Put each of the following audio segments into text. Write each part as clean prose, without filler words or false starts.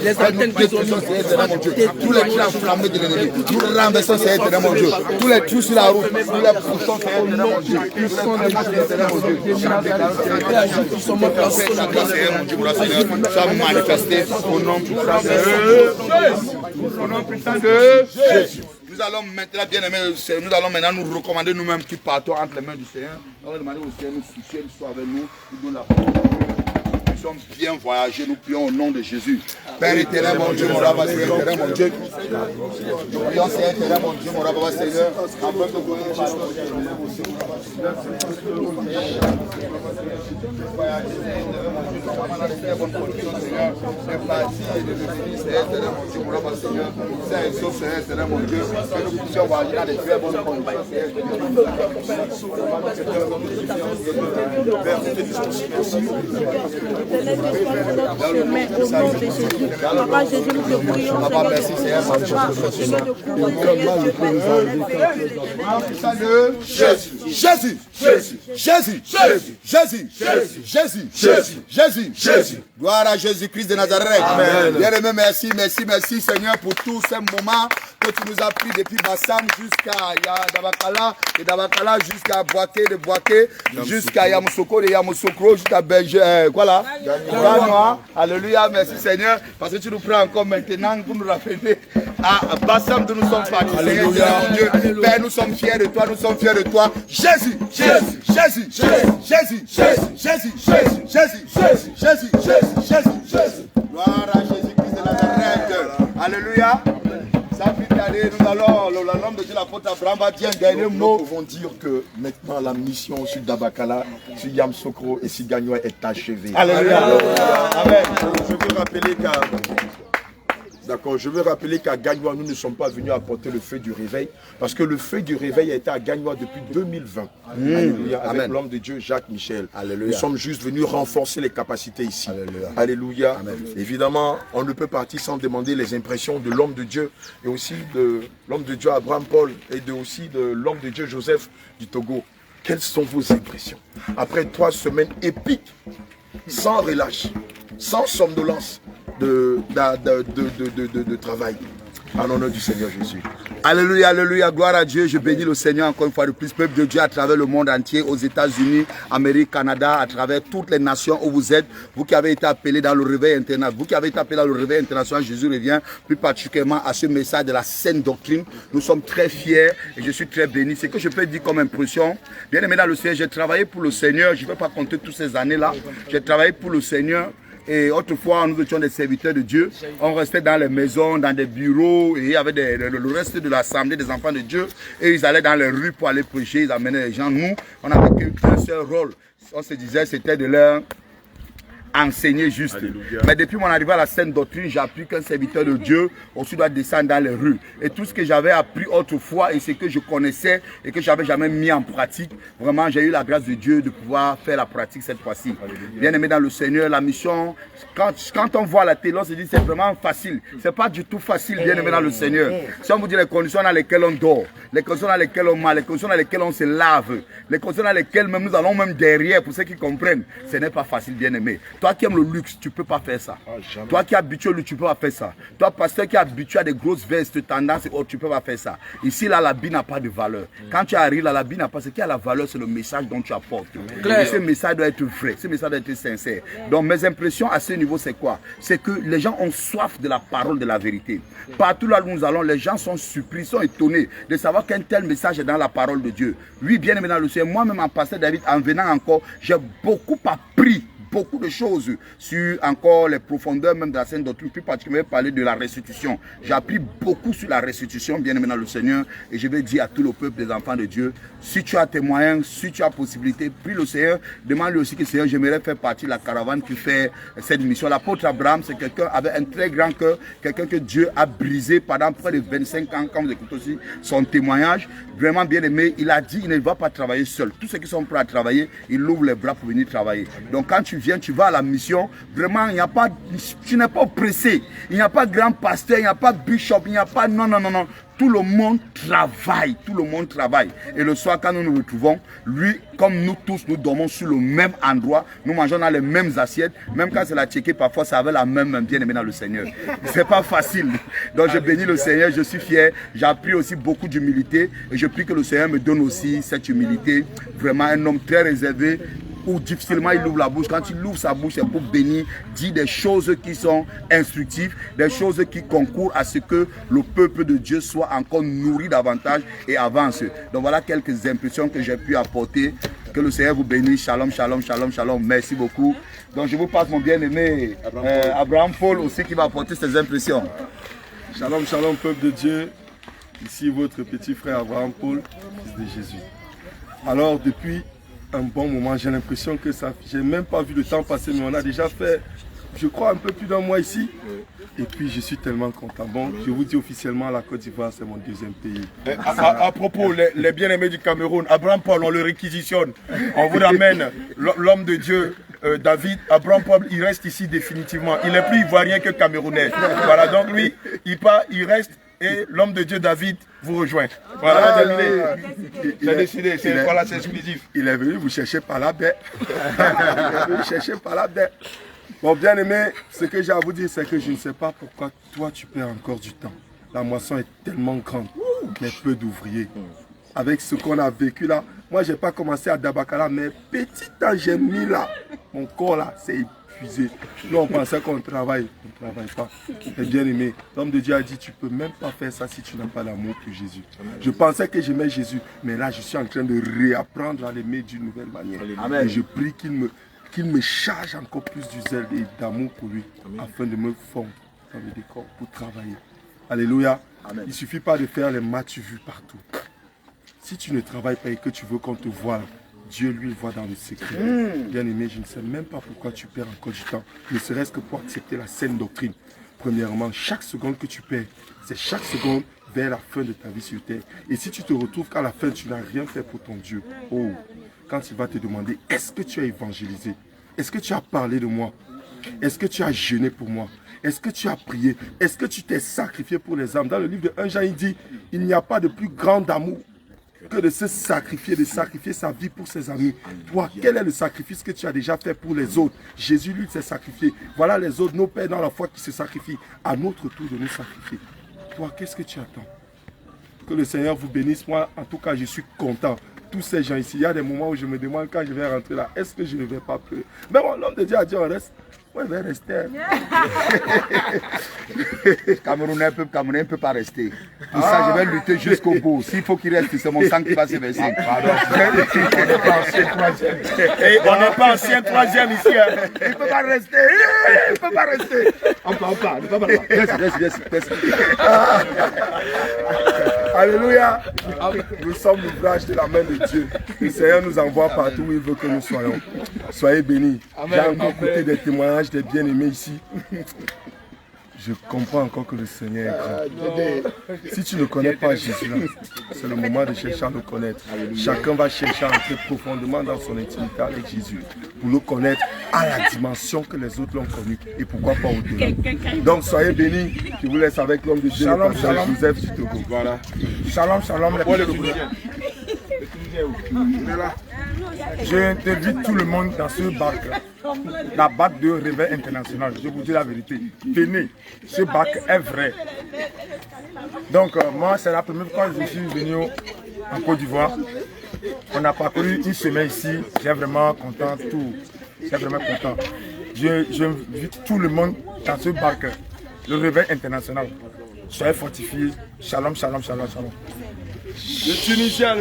les antennes qui sont mises, tous les trains enflammés de l'ennemi, nous renversons ces éternels, mon Dieu. Tous les trous sur la route, nous les poussons, ces éternels, mon Dieu. Nous sommes des éternels, mon Dieu. qui sont morts dans ce La grâce, Seigneur, mon Dieu, pour la Seigneur, soit manifestée au nom puissant de Jésus. Au nom puissant de Jésus. Nous allons maintenant, bien aimé, nous allons maintenant nous recommander nous-mêmes qui partons entre les mains du Seigneur. On va demander au Seigneur de nous soucier, de soit avec nous, nous donne la parole. Nous sommes bien voyagés, nous prions au nom de Jésus. Père éternel, mon Dieu, mon Rabbin, Seigneur, éternel, mon Dieu. Nous prions, Seigneur, éternel, mon Dieu, mon Rabbin, Seigneur, afin de donner pardon, Papa Jésus, nous te prions, Papa, merci, Seigneur, Jésus, Jésus, Jésus, Jésus, Jésus, Jésus, Jésus, Jésus, Jésus, Jésus. Gloire à Jésus-Christ de Nazareth. Bien-aimé, merci, merci, merci, Seigneur, pour tous ces moments que tu nous as pris depuis Bassam jusqu'à Dabakala, et Dabakala jusqu'à Boaké, de Boaké, jusqu'à Yamoussoukro, de Yamoussoukro, jusqu'à Belgique, quoi là? Ganois. Alléluia, merci Seigneur, parce que tu nous prends encore maintenant pour nous rappeler à Bassam de nous sommes partis. Alléluia, mon Dieu. Père, nous sommes fiers de toi, nous sommes fiers de toi. Jésus, Jésus, Jésus, Jésus, Jésus, Jésus, Jésus, Jésus, Jésus, Jésus, Jésus, Jésus, Jésus, Jésus. Gloire à Jésus-Christ de Nazareth. Alléluia. Ça fait d'aller, nous allons, l'homme de Dieu, l'apôtre Abraham va dire un dernier mot. Nous pouvons dire que maintenant la mission sur Dabakala, sur Yamoussoukro et sur Gagnoa est achevée. Alléluia. Amen. Je veux rappeler qu'à Gagnoa, nous ne sommes pas venus apporter le feu du réveil, parce que le feu du réveil a été à Gagnoa depuis 2020. Alléluia. Avec l'homme de Dieu, Jacques Michel. Alléluia. Nous sommes juste venus renforcer les capacités ici. Alléluia. Alléluia. Amen. Évidemment, on ne peut partir sans demander les impressions de l'homme de Dieu, et aussi de l'homme de Dieu Abraham Paul, et aussi de l'homme de Dieu Joseph du Togo. Quelles sont vos impressions? Après 3 semaines épiques, sans relâche, sans somnolence, de travail. En l'honneur du Seigneur Jésus. Alléluia, alléluia, gloire à Dieu. Je bénis le Seigneur encore une fois de plus, peuple de Dieu à travers le monde entier, aux États-Unis, Amérique, Canada, à travers toutes les nations où vous êtes. Vous qui avez été appelés dans le réveil international, vous qui avez été appelés dans le réveil international, Jésus revient plus particulièrement à ce message de la saine doctrine. Nous sommes très fiers et je suis très béni. Ce que je peux dire comme impression, bien aimé dans le Seigneur, j'ai travaillé pour le Seigneur. Je ne vais pas compter toutes ces années-là. J'ai travaillé pour le Seigneur. Et autrefois, nous étions des serviteurs de Dieu. On restait dans les maisons, dans des bureaux. Et il y avait le reste de l'assemblée des enfants de Dieu. Et ils allaient dans les rues pour aller prêcher. Ils amenaient les gens. Nous, on n'avait qu'un seul rôle. On se disait, c'était de leur enseigner juste. Alléluia. Mais depuis mon arrivée à la saine doctrine, j'ai appris qu'un serviteur de Dieu aussi doit descendre dans les rues. Et tout ce que j'avais appris autrefois et ce que je connaissais et que je n'avais jamais mis en pratique, vraiment j'ai eu la grâce de Dieu de pouvoir faire la pratique cette fois-ci. Bien aimé dans le Seigneur, la mission, quand on voit la télé, on se dit c'est vraiment facile. C'est pas du tout facile, bien aimé dans le Seigneur. Si on vous dit les conditions dans lesquelles on dort, les conditions dans lesquelles on mange, les conditions dans lesquelles on se lave, les conditions dans lesquelles même nous allons même derrière, pour ceux qui comprennent, ce n'est pas facile, bien aimé. Toi qui aimes le luxe, tu ne peux pas faire ça. Toi qui es habitué au luxe, tu ne peux pas faire ça. Toi, pasteur qui est habitué à des grosses vestes, tendances, tu ne peux pas faire ça. Ici, là, l'habit n'a pas de valeur. Quand tu arrives là, l'habit n'a pas. Ce qui a la valeur, c'est le message dont tu apportes. Et ce message doit être vrai. Ce message doit être sincère. Donc, mes impressions à ce niveau, c'est quoi? C'est que les gens ont soif de la parole de la vérité. Partout là où nous allons, les gens sont surpris, sont étonnés de savoir qu'un tel message est dans la parole de Dieu. Oui, bien aimé dans le Seigneur, moi-même en pasteur David, en venant encore, j'ai beaucoup appris. Beaucoup de choses sur encore les profondeurs même de la sainte doctrine, plus particulièrement parler de la restitution. J'ai appris beaucoup sur la restitution, bien aimé dans le Seigneur, et je vais dire à tout le peuple des enfants de Dieu, si tu as tes moyens, si tu as possibilité, prie le Seigneur, demande-lui aussi que Seigneur, j'aimerais faire partie de la caravane qui fait cette mission. L'apôtre Abraham, c'est quelqu'un avec un très grand cœur, quelqu'un que Dieu a brisé pendant près de 25 ans, quand vous écoutez aussi son témoignage, vraiment bien aimé, il a dit, il ne va pas travailler seul. Tous ceux qui sont prêts à travailler, il ouvre les bras pour venir travailler. Donc quand tu viens, tu vas à la mission. Vraiment, il n'y a pas, tu n'es pas oppressé. Il n'y a pas grand pasteur, il n'y a pas bishop, il n'y a pas... Non, non, non, non. Tout le monde travaille, tout le monde travaille. Et le soir, quand nous nous retrouvons, lui, comme nous tous, nous dormons sur le même endroit, nous mangeons dans les mêmes assiettes, même quand c'est la tchéquée, parfois ça avait la même bien-aimée dans le Seigneur. C'est pas facile. Donc je bénis le Seigneur, je suis fier. J'ai appris aussi beaucoup d'humilité et je prie que le Seigneur me donne aussi cette humilité. Vraiment un homme très réservé, où difficilement il ouvre la bouche. Quand il ouvre sa bouche, c'est pour bénir, dire des choses qui sont instructives, des choses qui concourent à ce que le peuple de Dieu soit encore nourri davantage et avance. Donc voilà quelques impressions que j'ai pu apporter. Que le Seigneur vous bénisse. Shalom, shalom, shalom, shalom. Merci beaucoup. Donc je vous passe mon bien-aimé Abraham Paul aussi qui va apporter ses impressions. Shalom, shalom, peuple de Dieu. Ici votre petit frère Abraham Paul, fils de Jésus. Alors depuis un bon moment, j'ai l'impression que ça, j'ai même pas vu le temps passer, mais on a déjà fait, je crois, un peu plus d'un mois ici. Et puis je suis tellement content. Bon, je vous dis officiellement, la Côte d'Ivoire, c'est mon deuxième pays. À propos, les bien-aimés du Cameroun, Abraham Paul, on le réquisitionne. On vous ramène l'homme de Dieu, David. Abraham Paul, il reste ici définitivement. Il est plus ivoirien que camerounais. Voilà, donc lui, il part, il reste. Et l'homme de Dieu David vous rejoint. Voilà, j'ai décidé, c'est exclusif. Il est venu vous chercher par la baie. Il est venu chercher par la baie. Bon, bien aimé, ce que j'ai à vous dire, c'est que je ne sais pas pourquoi toi tu perds encore du temps. La moisson est tellement grande qu'il y a peu d'ouvriers. Avec ce qu'on a vécu là, moi j'ai pas commencé à Dabakala, mais petit temps j'ai mis là, mon corps là, c'est épuisé. Nous on pensait qu'on travaille, on ne travaille pas. Et bien aimé, l'homme de Dieu a dit, tu peux même pas faire ça si tu n'as pas l'amour pour Jésus. Je pensais que j'aimais Jésus, mais là je suis en train de réapprendre à l'aimer d'une nouvelle manière. Amen. Et je prie qu'il me charge encore plus du zèle et d'amour pour lui, afin de me fondre dans le décor pour travailler. Alléluia. Amen. Il ne suffit pas de faire les matchs vus partout. Si tu ne travailles pas et que tu veux qu'on te voie, Dieu lui voit dans le secret. Bien aimé, je ne sais même pas pourquoi tu perds encore du temps, ne serait-ce que pour accepter la saine doctrine. Premièrement, chaque seconde que tu perds, c'est chaque seconde vers la fin de ta vie sur terre. Et si tu te retrouves qu'à la fin, tu n'as rien fait pour ton Dieu, oh, quand il va te demander, est-ce que tu as évangélisé? Est-ce que tu as parlé de moi? Est-ce que tu as jeûné pour moi? Est-ce que tu as prié? Est-ce que tu t'es sacrifié pour les âmes? Dans le livre de 1 Jean, il dit, il n'y a pas de plus grand amour que de se sacrifier, de sacrifier sa vie pour ses amis. Toi, quel est le sacrifice que tu as déjà fait pour les autres? Jésus, lui, s'est sacrifié. Voilà les autres, nos pères dans la foi qui se sacrifient. À notre tour de nous sacrifier. Toi, qu'est-ce que tu attends? Que le Seigneur vous bénisse. Moi, en tout cas, je suis content. Tous ces gens ici, il y a des moments où je me demande quand je vais rentrer là, est-ce que je ne vais pas pleurer? Mais bon, l'homme de Dieu a dit, on reste. Moi, je vais rester. Camerounais, peuple camerounais ne peut pas rester. Pour ça, je vais lutter jusqu'au bout. S'il faut qu'il reste, c'est mon sang qui va se verser. Et on n'est pas ancien troisième ici. Hein. Il ne peut pas rester. Il ne peut pas rester. On part. Reste. Alléluia. Nous sommes l'ouvrage de la main de Dieu. Le Seigneur nous envoie partout où il veut que nous soyons. Soyez bénis. J'ai encore écouté des témoignages des bien-aimés ici. Je comprends encore que le Seigneur est grand. Si tu ne connais pas Jésus, c'est le moment de chercher à le connaître. Chacun va chercher à entrer profondément dans son intimité avec Jésus pour le connaître à la dimension que les autres l'ont connu et pourquoi pas au-delà. Donc soyez bénis. Je vous laisse avec l'homme de Dieu, le pasteur Joseph du Togo. Voilà. Shalom, shalom. Je t'invite tout le monde dans ce bac, la bac de Réveil International. Je vous dis la vérité. Venez, ce bac est vrai. Donc moi, c'est la première fois que je suis venu en Côte d'Ivoire. On a parcouru une semaine ici. J'ai vraiment content, tout. J'ai vraiment content. J'invite tout le monde dans ce bac, le Réveil International. Soyez fortifiés. Shalom, shalom, shalom, shalom. Le Tunisien.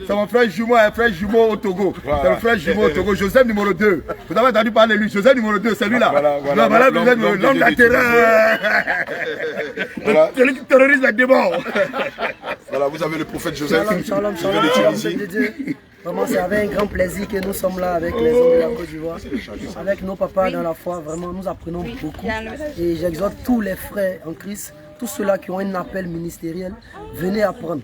C'est mon frère jumeau au Togo. Voilà. C'est le frère jumeau au Togo. Joseph numéro 2. Vous avez entendu parler de lui. Joseph numéro 2, c'est lui là. Voilà l'homme de la terreur. Celui qui terrorise les démons. Voilà, vous avez le prophète Joseph. Shalom, Vraiment, c'est avec un grand plaisir que nous sommes là avec les hommes de la Côte d'Ivoire, avec nos papas dans la foi. Vraiment, nous apprenons beaucoup. Et j'exhorte tous les frères en Christ, tous ceux-là qui ont un appel ministériel, venez apprendre.